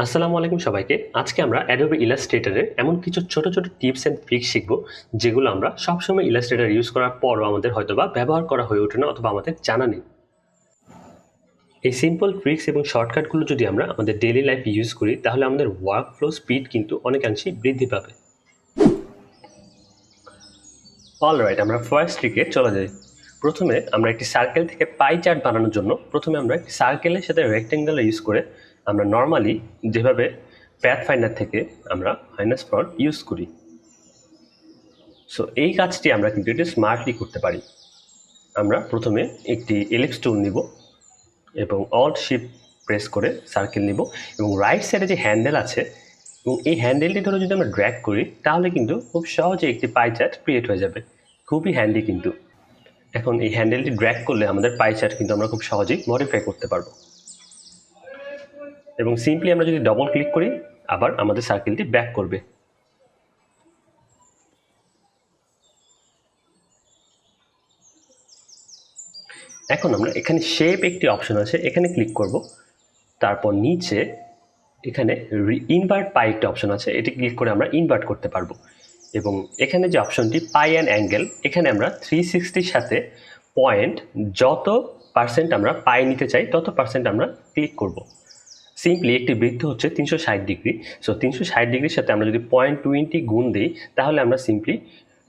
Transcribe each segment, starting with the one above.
আসসালামু আলাইকুম সবাইকে। আজকে আমরা Adobe Illustrator এর এমন কিছু ছোট, ছোট টিপস অ্যান্ড ট্রিক্স শিখব, যেগুলো আমরা সবসময় Illustrator ইউজ করার পরও আমাদের হয়তোবা ব্যবহার করা হয়ে ওঠে না অথবা আমাদের জানা নেই। এই সিম্পল ট্রিক্স এবং শর্টকাটগুলো যদি আমরা আমাদের ডেইলি লাইফে ইউজ করি, তাহলে আমাদের ওয়ার্ক ফ্লো স্পিড কিন্তু অনেকাংশেই বৃদ্ধি পাবে। অলরাইট, আমরা ফার্স্ট ট্রিকে চলে যাই। প্রথমে আমরা একটি সার্কেল থেকে পাই চার্ট বানানোর জন্য প্রথমে আমরা একটি সার্কেলের সাথে রেক্টেঙ্গেল ইউজ করে আমরা নর্মালি যেভাবে প্যাথ ফাইন্ডার থেকে আমরা মাইনাস ফন্ট ইউজ করি। সো এই কাজটি আমরা কিন্তু এটা স্মার্টলি করতে পারি। আমরা প্রথমে একটি এলিপস টুল নিব এবং অল্ট শিফট প্রেস করে সার্কেল নিব এবং রাইট সাইডে যে হ্যান্ডেল আছে এবং এই হ্যান্ডেলটি ধরে যদি আমরা ড্র্যাগ করি, তাহলে কিন্তু খুব সহজে একটি পাই চার্ট ক্রিয়েট হয়ে যাবে। খুবই হ্যান্ডি কিন্তু। এখন এই হ্যান্ডেলটি ড্র্যাগ করলে আমাদের পাই চার্ট কিন্তু আমরা খুব সহজেই মডিফাই করতে পারবো। এবং সিম্পলি আমরা যদি ডবল ক্লিক করি, আবার আমাদের সার্কেলটি ব্যাক করবে। এখন আমরা এখানে শেপ একটি অপশন আছে, এখানে ক্লিক করব। তারপর নিচে এখানে ইনভার্ট পাই একটা অপশন আছে, এটি ক্লিক করে আমরা ইনভার্ট করতে পারবো। এবং এখানে যে অপশনটি পাই অ্যান্ড অ্যাঙ্গেল, এখানে আমরা 360-র সাথে পয়েন্ট যত পার্সেন্ট আমরা পাই নিতে চাই তত পার্সেন্ট আমরা ক্লিক করব। সিম্পলি একটি বৃত্ত হচ্ছে 360 ডিগ্রি। সো 360 ডিগ্রির সাথে আমরা যদি 0.20 গুণ দিই, তাহলে আমরা সিম্পলি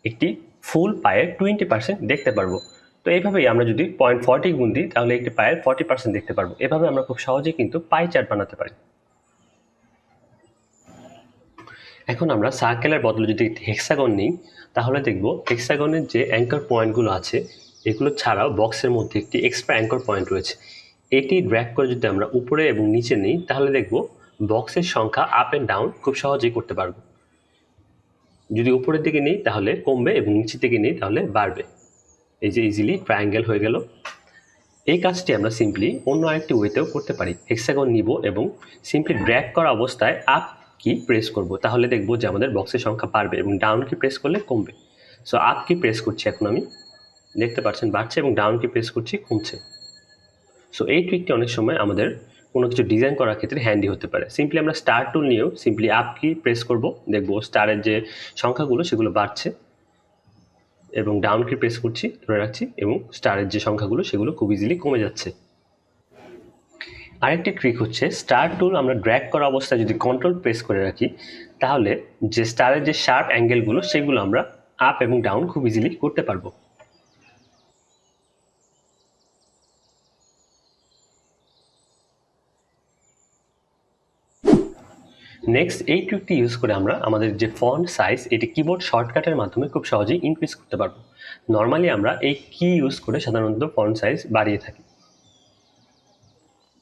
একটি ফুল পায়ের 20% দেখতে পারবো। তো এইভাবেই আমরা যদি 0.40 গুণ দিই, তাহলে একটি পায়ের 40% দেখতে পারবো। এভাবে আমরা খুব সহজেই কিন্তু পাই চার্ট বানাতে পারি। এখন আমরা সার্কেলের বদলে যদি একটি হেক্সাগন নিই, তাহলে দেখব হেক্সাগনের যে অ্যাঙ্কর পয়েন্টগুলো আছে, এগুলো ছাড়াও বক্সের মধ্যে একটি এক্সট্রা অ্যাঙ্কর পয়েন্ট রয়েছে। এটি ড্র্যাগ করে যদি আমরা উপরে এবং নিচে নিই, তাহলে দেখব বক্সের সংখ্যা আপ অ্যান্ড ডাউন খুব সহজেই করতে পারবো। যদি উপরের দিকে নিই তাহলে কমবে এবং নিচের দিকে নিই তাহলে বাড়বে। এই যে ইজিলি ট্রায়াঙ্গেল হয়ে গেল। এই কাজটি আমরা সিম্পলি অন্য আরেকটি ওয়েতেও করতে পারি। হেক্সাগন নিব এবং সিম্পলি ড্র্যাগ করা অবস্থায় আপ কি প্রেস করব, তাহলে দেখব যে আমাদের বক্সের সংখ্যা বাড়বে এবং ডাউন কি প্রেস করলে কমবে। সো আপ কি প্রেস করছি এখন আমি, দেখতে পাচ্ছেন বাড়ছে, এবং ডাউন কি প্রেস করছি কমছে। সো এই ট্রিকটি অনেক সময় আমাদের কোনো কিছু ডিজাইন করার ক্ষেত্রে হ্যান্ডি হতে পারে। সিম্পলি আমরা স্টার টুল নিয়েও সিম্পলি আপ কি প্রেস করব, দেখব স্টারের যে সংখ্যাগুলো সেগুলো বাড়ছে, এবং ডাউন কি প্রেস করছি ধরে রাখছি এবং স্টারের যে সংখ্যাগুলো সেগুলো খুব ইজিলি কমে যাচ্ছে। আরেকটি ট্রিক হচ্ছে স্টার টুল আমরা ড্র্যাগ করা অবস্থায় যদি কন্ট্রোল প্রেস করে রাখি, তাহলে যে স্টারের যে শার্প অ্যাঙ্গেলগুলো সেগুলো আমরা আপ এবং ডাউন খুব ইজিলি করতে পারবো। নেক্সট এই ট্রিকটি ইউজ করে আমরা আমাদের যে ফন্ট সাইজ, এটি কিবোর্ড শর্টকাটের মাধ্যমে খুব সহজেই ইনক্রিজ করতে পারবো। নর্মালি আমরা এই কি ইউজ করে সাধারণত ফন্ট সাইজ বাড়িয়ে থাকি,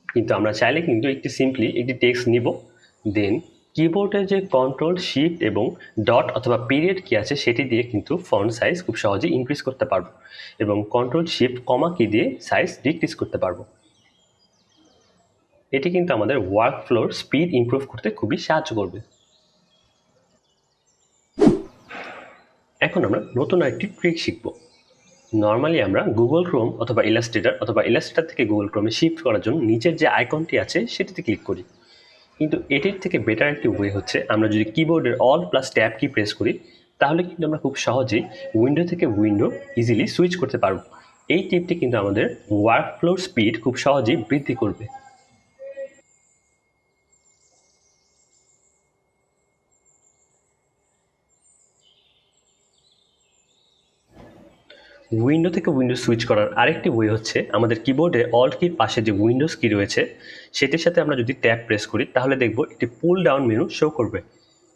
কিন্তু আমরা চাইলে কিন্তু একটি সিম্পলি একটি টেক্সট নিব, দেন কিবোর্ডে যে কন্ট্রোল শিফট এবং ডট অথবা পিরিয়ড কি আছে সেটি দিয়ে কিন্তু ফন্ট সাইজ খুব সহজেই ইনক্রিজ করতে পারবো, এবং কন্ট্রোল শিফট কমা কি দিয়ে সাইজ ডিক্রিজ করতে পারবো। এটি কিন্তু আমাদের ওয়ার্ক ফ্লোর স্পিড ইমপ্রুভ করতে খুবই সাহায্য করবে। এখন আমরা নতুন একটি ট্রিক শিখব। নর্মালি আমরা গুগল ক্রোম অথবা ইলাস্ট্রেটর থেকে গুগল ক্রোমে শিফট করার জন্য নিচের যে আইকনটি আছে সেটিতে ক্লিক করি, কিন্তু এটির থেকে বেটার একটি ওয়ে হচ্ছে আমরা যদি কিবোর্ডের অল প্লাস ট্যাব কি প্রেস করি, তাহলে কিন্তু আমরা খুব সহজেই উইন্ডো থেকে উইন্ডো ইজিলি সুইচ করতে পারবো। এই টিপটি কিন্তু আমাদের ওয়ার্ক ফ্লোর স্পিড খুব সহজেই বৃদ্ধি করবে। উইন্ডো থেকে উইন্ডো সুইচ করার আরেকটি ওয়ে হচ্ছে আমাদের কিবোর্ডে অল্ট কির পাশে যে উইন্ডোজ কি রয়েছে সেটির সাথে আমরা যদি ট্যাব প্রেস করি, তাহলে দেখব একটি পুল ডাউন মেনু শো করবে।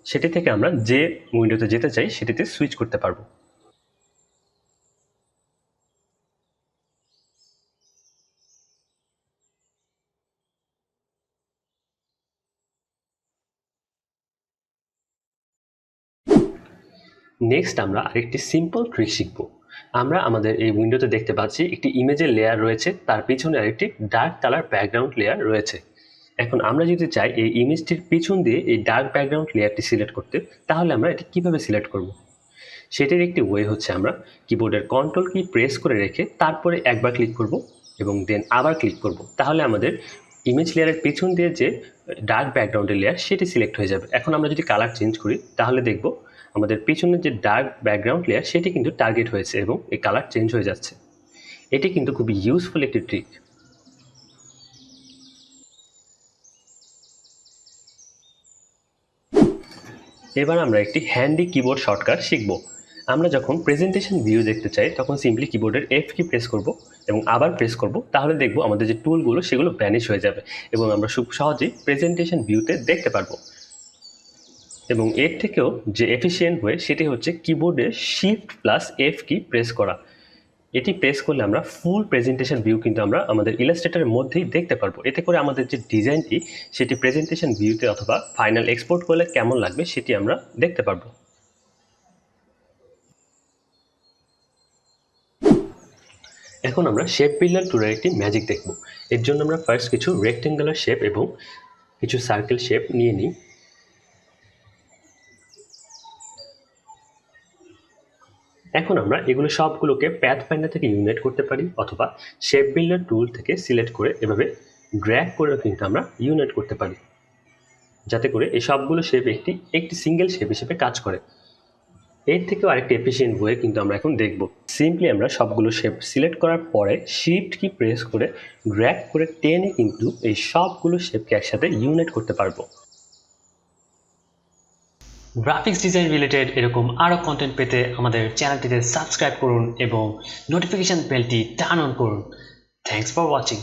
সেটি থেকে আমরা যে উইন্ডোতে যেতে চাই সেটিতে সুইচ করতে পারবো। নেক্সট আমরা আরেকটি সিম্পল ট্রিক শিখব। আমরা আমাদের এই উইন্ডোতে দেখতে পাচ্ছি একটি ইমেজের লেয়ার রয়েছে, তার পিছনে আরেকটি ডার্ক কালার ব্যাকগ্রাউন্ড লেয়ার রয়েছে। এখন আমরা যদি চাই এই ইমেজটির পিছন দিয়ে এই ডার্ক ব্যাকগ্রাউন্ড লেয়ারটি সিলেক্ট করতে, তাহলে আমরা এটি কিভাবে সিলেক্ট করব? সেটির একটি ওয়ে হচ্ছে আমরা কিবোর্ডের কন্ট্রোল কি প্রেস করে রেখে তারপরে একবার ক্লিক করব এবং দেন আবার ক্লিক করব, তাহলে আমাদের ইমেজ লেয়ারের পেছন দিয়ে যে ডার্ক ব্যাকগ্রাউন্ডের লেয়ার সেটি সিলেক্ট হয়ে যাবে। এখন আমরা যদি কালার চেঞ্জ করি তাহলে দেখব আমাদের পেছনের যে ডার্ক ব্যাকগ্রাউন্ড লেয়ার সেটি কিন্তু টার্গেট হয়েছে এবং এই কালার চেঞ্জ হয়ে যাচ্ছে। এটি কিন্তু খুবই ইউজফুল একটি ট্রিক। এবার আমরা একটি হ্যান্ডি কিবোর্ড শর্টকাট শিখব। আমরা যখন প্রেজেন্টেশন ভিউ দেখতে চাই তখন সিম্পলি কিবোর্ডের এফ কি প্রেস করব এবং আবার প্রেস করব, তাহলে দেখব আমাদের যে টুলগুলো সেগুলো ভ্যানিশ হয়ে যাবে এবং আমরা খুব সহজেই প্রেজেন্টেশন ভিউতে দেখতে পারবো। এবং এর থেকেও যে এফিশিয়েন্ট ওয়ে সেটি হচ্ছে কিবোর্ডে shift plus F key press করা। এটি প্রেস করলে আমরা ফুল প্রেজেন্টেশন ভিউ কিন্তু আমরা আমাদের ইলাস্ট্রেটরের মধ্যেই দেখতে পারবো। এতে করে আমাদের যে ডিজাইনটি সেটি প্রেজেন্টেশন ভিউতে অথবা ফাইনাল এক্সপোর্ট করলে কেমন লাগবে সেটি আমরা দেখতে পারবো। এখন আমরা শেপ বিল্ডার টুলের একটি ম্যাজিক দেখব। এর জন্য আমরা ফার্স্ট কিছু রেক্টেঙ্গুলার শেপ এবং কিছু সার্কেল শেপ নিয়ে নিই। এখন আমরা এগুলো সবগুলোকে প্যাথ ফাইন্ডার থেকে ইউনিট করতে পারি অথবা শেপ বিল্ডার টুল থেকে সিলেক্ট করে এভাবে ড্র্যাগ করে কিন্তু আমরা ইউনিট করতে পারি, যাতে করে এই সবগুলো শেপ একটি সিঙ্গেল শেপ হিসেবে কাজ করে। এর থেকেও আরেকটি এফিশিয়েন্ট ওয়ে কিন্তু আমরা এখন দেখব। সিম্পলি আমরা সবগুলো শেপ সিলেক্ট করার পরে শিফট কি প্রেস করে ড্র্যাগ করে টেনে কিন্তু এই সবগুলো শেপকে একসাথে ইউনিট করতে পারবো। গ্রাফিক্স ডিজাইন রিলেটেড এরকম আরও কন্টেন্ট পেতে আমাদের চ্যানেলটিতে সাবস্ক্রাইব করুন এবং নোটিফিকেশন বেলটি টার্ন অন করুন। Thanks for watching.